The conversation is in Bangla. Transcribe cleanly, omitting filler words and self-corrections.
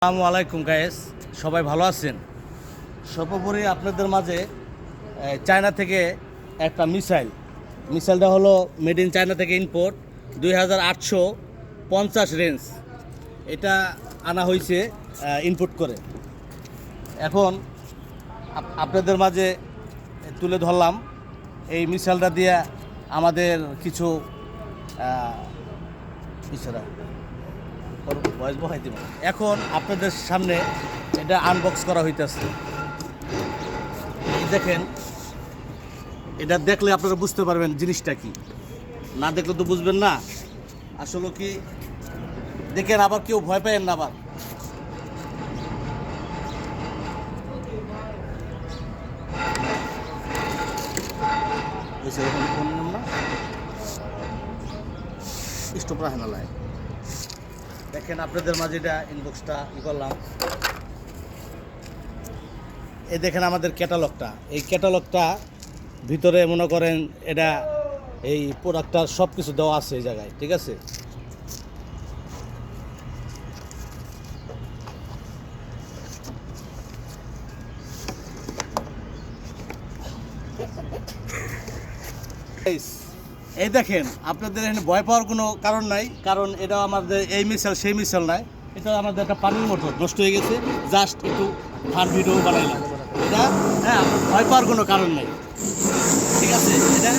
আসসালামু আলাইকুম গায়েস, সবাই ভালো আছেন? সর্বোপরি আপনাদের মাঝে চায়না থেকে একটা মিসাইলটা হলো মেড ইন চায়না থেকে ইম্পোর্ট 2850 রেঞ্জ। এটা আনা হয়েছে ইনপুট করে। এখন আপনাদের মাঝে তুলে ধরলাম এই মিসাইলটা দিয়ে আমাদের কিছু ইশারা ভয়েস বহাই দিব। এখন আপনাদের সামনে এটা আনবক্স করা হইতেছে। দেখেন, এটা দেখলে আপনারা বুঝতে পারবেন জিনিসটা কি, না দেখলে তো বুঝবেন না। আসলে কি দেখেন, আবার কেউ ভয় পাবেন না। আবার স্টপ রাখে না লাই। দেখেন, আপনাদের মাঝে এটা ইনবক্সটা করলাম। এই দেখেন আমাদের ক্যাটালগটা। এই ক্যাটালগটা ভিতরে মনে করেন এটা এই প্রোডাক্টটার সব কিছু দেওয়া আছে এই জায়গায়, ঠিক আছে? এই দেখেন, আপনাদের এখানে ভয় পাওয়ার কোনো কারণ নাই, কারণ এটা আমাদের এই মিসাইল সেই মিসাইল নাই। এটা আমাদের একটা পানির মোটর নষ্ট হয়ে গেছে, জাস্ট একটু ফান ভিডিও বানাইলাম। এটা আপনার ভয় পাওয়ার কোনো কারণ নাই, ঠিক আছে? এটা